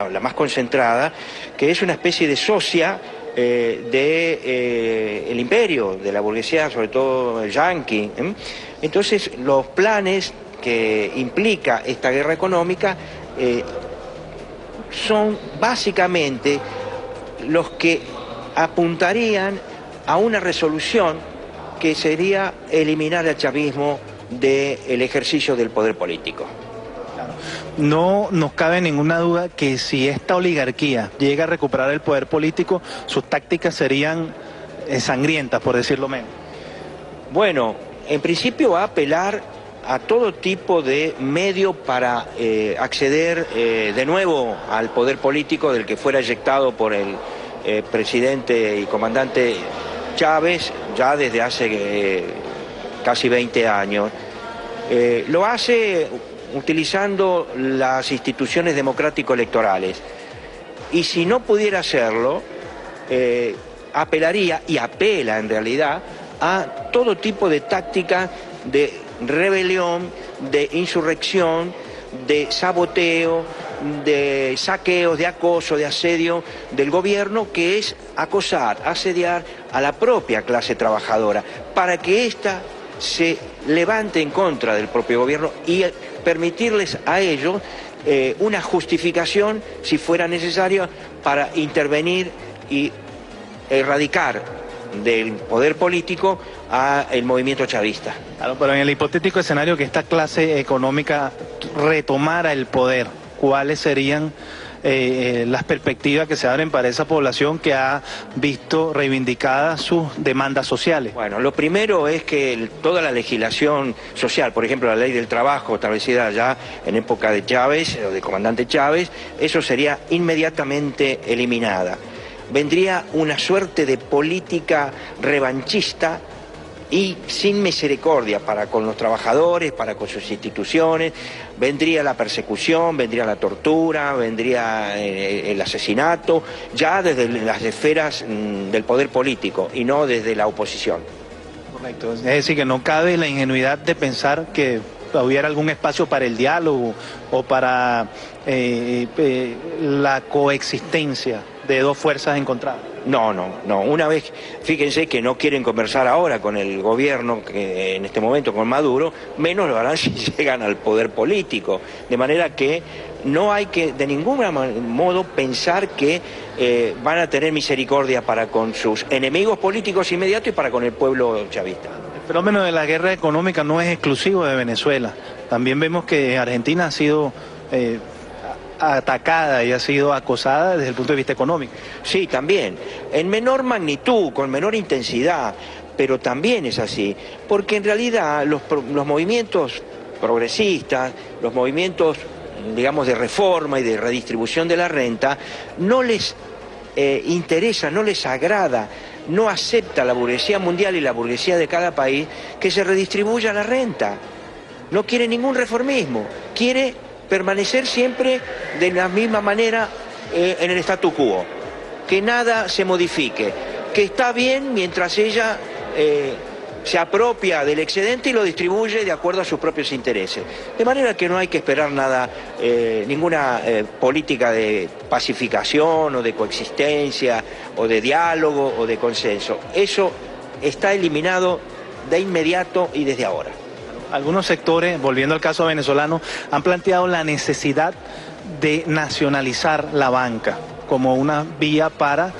la más concentrada, que es una especie de socia del imperio, de la burguesía, sobre todo el yanqui. Entonces, los planes que implica esta guerra económica son básicamente los que apuntarían a una resolución que sería eliminar el chavismo del ejercicio del poder político. No nos cabe ninguna duda que si esta oligarquía llega a recuperar el poder político, sus tácticas serían sangrientas, por decirlo menos. Bueno, en principio va a apelar a todo tipo de medio para acceder de nuevo al poder político del que fuera eyectado por el presidente y comandante Chávez ya desde hace casi 20 años. Lo hace utilizando las instituciones democrático-electorales. Y si no pudiera hacerlo, apelaría, y apela en realidad, a todo tipo de táctica de rebelión, de insurrección, de saboteo, de saqueos, de acoso, de asedio del gobierno, que es acosar, asediar a la propia clase trabajadora, para que ésta se levante en contra del propio gobierno y permitirles a ellos una justificación, si fuera necesario, para intervenir y erradicar del poder político al movimiento chavista. Claro, pero en el hipotético escenario que esta clase económica retomara el poder, ¿cuáles serían las perspectivas que se abren para esa población que ha visto reivindicadas sus demandas sociales? Bueno, lo primero es que toda la legislación social, por ejemplo la ley del trabajo establecida ya en época de Chávez, o de comandante Chávez, eso sería inmediatamente eliminada. Vendría una suerte de política revanchista y sin misericordia para con los trabajadores, para con sus instituciones. Vendría la persecución, vendría la tortura, vendría el asesinato, ya desde las esferas del poder político y no desde la oposición. Correcto, es decir, que no cabe la ingenuidad de pensar que hubiera algún espacio para el diálogo o para la coexistencia de dos fuerzas encontradas. No. Una vez, fíjense que no quieren conversar ahora con el gobierno, que en este momento con Maduro, menos lo harán si llegan al poder político. De manera que no hay que de ningún modo pensar que van a tener misericordia para con sus enemigos políticos inmediatos y para con el pueblo chavista. El fenómeno de la guerra económica no es exclusivo de Venezuela. También vemos que Argentina ha sido atacada y ha sido acosada desde el punto de vista económico. Sí, también, en menor magnitud, con menor intensidad, pero también es así, porque en realidad los movimientos progresistas, los movimientos, digamos, de reforma y de redistribución de la renta, no les interesa, no les agrada, no acepta la burguesía mundial y la burguesía de cada país que se redistribuya la renta. No quiere ningún reformismo, quiere permanecer siempre de la misma manera en el statu quo, que nada se modifique, que está bien mientras ella se apropia del excedente y lo distribuye de acuerdo a sus propios intereses. De manera que no hay que esperar nada, ninguna política de pacificación o de coexistencia o de diálogo o de consenso. Eso está eliminado de inmediato y desde ahora. Algunos sectores, volviendo al caso venezolano, han planteado la necesidad de nacionalizar la banca como una vía para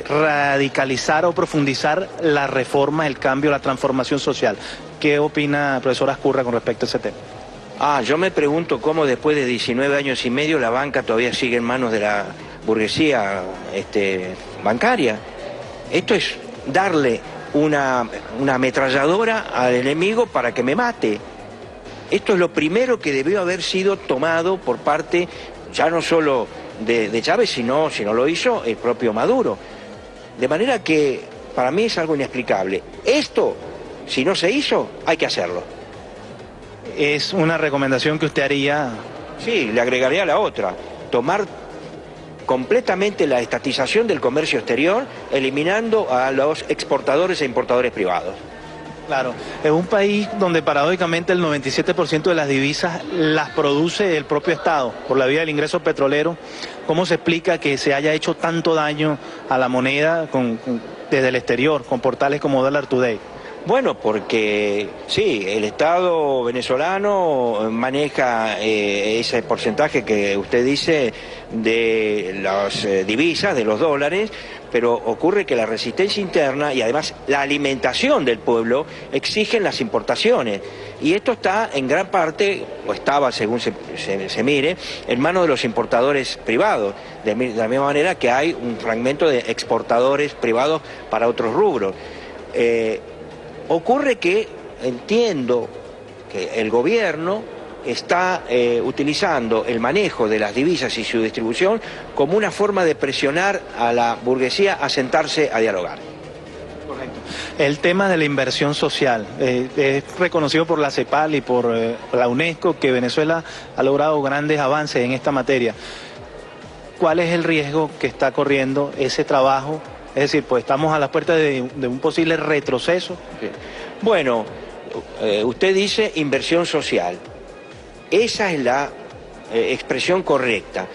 radicalizar o profundizar la reforma, el cambio, la transformación social. ¿Qué opina, profesor Azcurra, con respecto a ese tema? Yo me pregunto cómo después de 19 años y medio la banca todavía sigue en manos de la burguesía bancaria. Esto es darle una ametralladora al enemigo para que me mate. Esto es lo primero que debió haber sido tomado por parte, ya no solo de Chávez, sino, si no lo hizo, el propio Maduro. De manera que para mí es algo inexplicable. Esto, si no se hizo, hay que hacerlo. ¿Es una recomendación que usted haría? Sí, le agregaría la otra. Tomar completamente la estatización del comercio exterior, eliminando a los exportadores e importadores privados. Claro, es un país donde paradójicamente el 97% de las divisas las produce el propio Estado por la vía del ingreso petrolero. ¿Cómo se explica que se haya hecho tanto daño a la moneda desde el exterior, con portales como Dollar Today? Bueno, porque sí, el Estado venezolano maneja ese porcentaje que usted dice de las divisas, de los dólares, pero ocurre que la resistencia interna y además la alimentación del pueblo exigen las importaciones. Y esto está en gran parte, o estaba según se mire, en manos de los importadores privados, de la misma manera que hay un fragmento de exportadores privados para otros rubros. Ocurre que entiendo que el gobierno está utilizando el manejo de las divisas y su distribución como una forma de presionar a la burguesía a sentarse a dialogar. Correcto. El tema de la inversión social, es reconocido por la CEPAL y por la UNESCO que Venezuela ha logrado grandes avances en esta materia. ¿Cuál es el riesgo que está corriendo ese trabajo? Es decir, pues estamos a las puertas de un posible retroceso. Sí. Bueno, usted dice inversión social. Esa es la expresión correcta.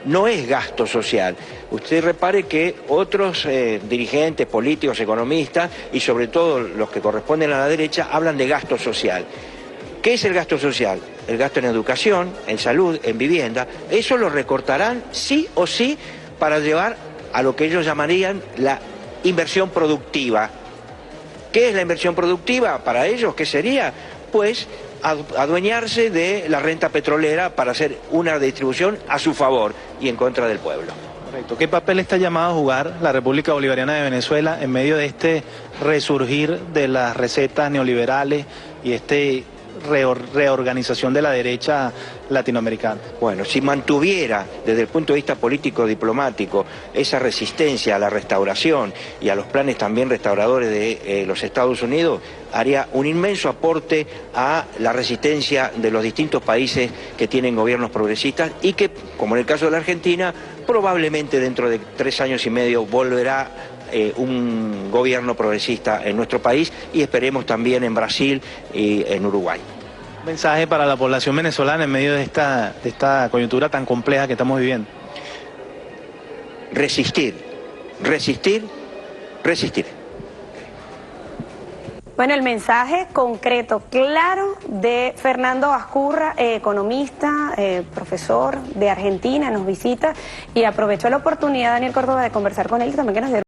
No es gasto social. Usted repare que otros dirigentes, políticos, economistas, y sobre todo los que corresponden a la derecha, hablan de gasto social. ¿Qué es el gasto social? El gasto en educación, en salud, en vivienda. Eso lo recortarán sí o sí para llevar a lo que ellos llamarían la inversión productiva. ¿Qué es la inversión productiva para ellos? ¿Qué sería? Pues adueñarse de la renta petrolera para hacer una distribución a su favor y en contra del pueblo. Correcto. ¿Qué papel está llamado a jugar la República Bolivariana de Venezuela en medio de este resurgir de las recetas neoliberales y reorganización de la derecha latinoamericana? Bueno, si mantuviera desde el punto de vista político-diplomático esa resistencia a la restauración y a los planes también restauradores de los Estados Unidos, haría un inmenso aporte a la resistencia de los distintos países que tienen gobiernos progresistas y que, como en el caso de la Argentina, probablemente dentro de 3 años y medio volverá un gobierno progresista en nuestro país y esperemos también en Brasil y en Uruguay. Un mensaje para la población venezolana en medio de esta coyuntura tan compleja que estamos viviendo. Resistir, resistir, resistir. Bueno, el mensaje concreto, claro, de Fernando Ascurra, economista, profesor de Argentina, nos visita y aprovecho la oportunidad, Daniel Córdoba, de conversar con él también que nos dio